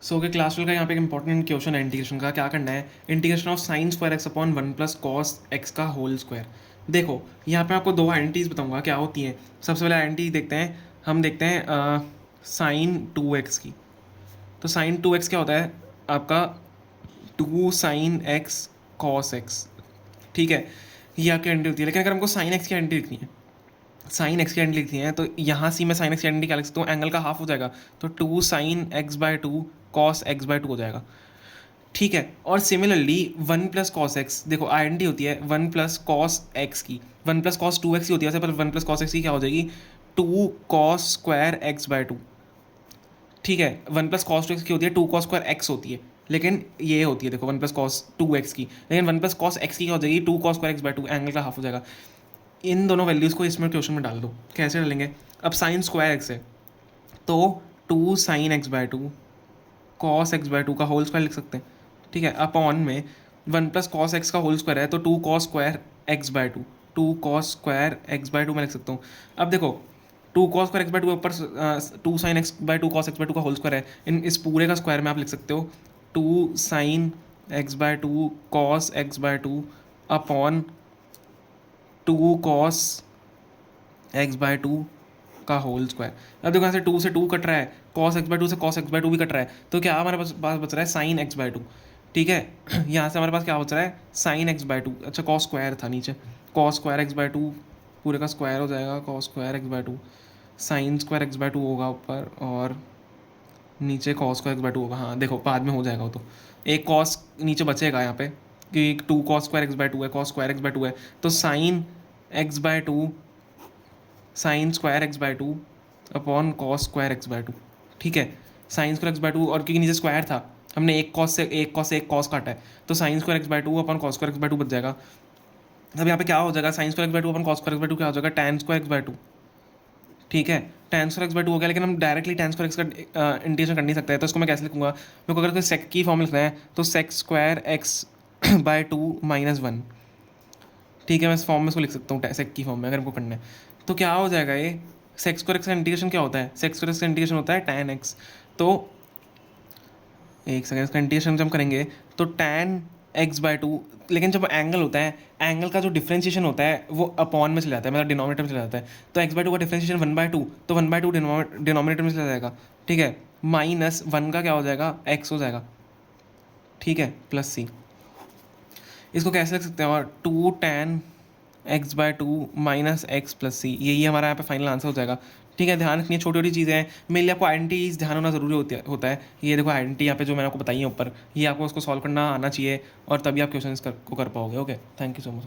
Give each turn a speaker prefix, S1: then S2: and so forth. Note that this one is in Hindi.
S1: सो ओके क्लास 12 का यहाँ पे एक इंपॉर्टेंट क्वेश्चन है इंटीग्रेशन का। क्या करना है, integration of sine square x upon 1 plus cos x का होल स्क्वायर। देखो यहाँ पे आपको दो आइडेंटिटीज बताऊंगा क्या होती हैं। सबसे पहले आइडेंटिटी देखते हैं, हम देखते हैं साइन 2x की। तो साइन 2x क्या होता है आपका, 2 साइन एक्स कॉस एक्स। ठीक है, ये आपकी आइडेंटिटी होती है। लेकिन अगर हमको साइन एक्स की आइडेंटिटी लिखनी है, साइन एक्स की आइडेंटिटी लिखनी है, तो यहाँ से मैं साइन एक्स की आइडेंटिटी क्या लिख सकता हूँ, एंगल का हाफ हो जाएगा, तो 2 sine x by 2 cos x by 2 हो जाएगा। ठीक है, और सिमिलरली 1 प्लस कॉस एक्स, देखो आइडेंटिटी होती है 1 प्लस कॉस एक्स की, 1 प्लस कॉस 2x की होती है, पर 1 प्लस कॉस एक्स की क्या हो जाएगी, 2 कॉस स्क्वायर एक्स बाय 2। ठीक है, 1 प्लस कॉस 2x की होती है 2 कॉस स्क्वायर एक्स होती है, लेकिन ये होती है देखो 1 प्लस कॉस 2x की, लेकिन 1 प्लस कॉस एक्स की क्या हो जाएगी, 2 cos square x by 2, angle का हाफ हो जाएगा। इन दोनों वैल्यूज़ को इसमें क्वेश्चन में डाल दो। कैसे डालेंगे, अब साइन स्क्वायर एक्स है तो 2 sine x by 2 cos x by 2 का होल स्क्वायर लिख सकते हैं। ठीक है, अपॉन में 1 प्लस कॉस एक्स का होल स्क्वायर है, तो 2 cos square x by 2, 2 cos square x by 2 मैं लिख सकता हूँ। अब देखो 2 कॉस स्क्वायर एक्स बाय 2 ऊपर 2 sine x by 2 cos x by 2 का होल स्क्वायर है, इन इस पूरे का स्क्वायर में आप लिख सकते हो 2 sine x by 2 cos x by 2 upon 2 cos x by 2 का होल स्क्वायर। अब देखो यहाँ से 2 से 2 कट रहा है, कॉस एक्स बाय 2 से कॉस एक्स बाय 2 भी कट रहा है, तो क्या हमारे पास बच रहा है साइन एक्स बाय 2। ठीक है, यहाँ से हमारे पास क्या बच रहा है, साइन एक्स बाय 2। अच्छा, कॉस स्क्वायर था नीचे, कॉस स्क्वायर एक्स बाय 2 पूरे का स्क्वायर हो जाएगा, cos square x by 2, sine square x by 2 होगा ऊपर, और नीचे कॉस स्क्वायर एक्स बाय 2 होगा। हाँ देखो बाद में हो जाएगा वो, तो एक कॉस नीचे बचेगा यहाँ पे कि 2 कॉस स्क्वायर एक्स बाय 2 है, कॉस स्क्वायर एक्स बाय 2 है, तो sine x by 2 sine square x by 2 upon cos square x by 2। ठीक है, साइन स्क्वायर एक्स बाय 2, और क्योंकि नीचे स्क्वायर था, हमने एक कॉस से एक कॉस काटा है, तो sine square x by 2 upon cos square x by 2 बच जाएगा। अब यहाँ पे क्या हो जाएगा, sine square x by 2 upon cos square x by 2 क्या हो जाएगा, टैन स्क्वायर एक्स बाय 2। ठीक है, टैन स्क्वायर एक्स बाय 2 हो गया, लेकिन हम डायरेक्टली टैन स्क्वायर एक्स का इंटीग्रेशन कर नहीं सकते हैं, तो इसको मैं कैसे लिखूंगा, मेरे को अगर सेक की फॉर्म लिखना है तो sec square x by 2 minus 1। ठीक है, मैं इस फॉर्म में इसको लिख सकता हूँ सेक की फॉर्म में अगर हमको करना है, तो क्या हो जाएगा ये, सेक्स स्क्वायर एक्स का इंटीग्रेशन क्या होता है, सेक्स स्क्वायर एक्स का इंटीग्रेशन होता है tan एक्स। तो एक सेकेंड, इसका इंटीग्रेशन जब हम करेंगे तो tan एक्स बाय 2, लेकिन जब एंगल होता है, एंगल का जो डिफ्रेंशिएशन होता है वो अपॉन में चला जाता है, मतलब डिनोमिनेटर में चला जाता है, तो एक्स बाय 2 का डिफ्रेंशिएशन 1/2, तो 1/2 डिनोमिनेटर में चला जाएगा। ठीक है, माइनस 1 का क्या हो जाएगा, x हो जाएगा। ठीक है, प्लस सी, इसको कैसे लिख सकते हैं, और 2 tan x by 2 minus x plus c, यही हमारा यहाँ पे फाइनल आंसर हो जाएगा। ठीक है, ध्यान रखनी है, छोटी छोटी चीज़ें हैं, मेरे लिए आपको आइडेंटिटीज ध्यान होना जरूरी होता है। ये देखो आइडेंटिटी यहाँ पे जो मैंने आपको बताई है ऊपर, ये आपको उसको सॉल्व करना आना चाहिए, और तभी आप क्वेश्चन को कर पाओगे। Okay, thank you so much.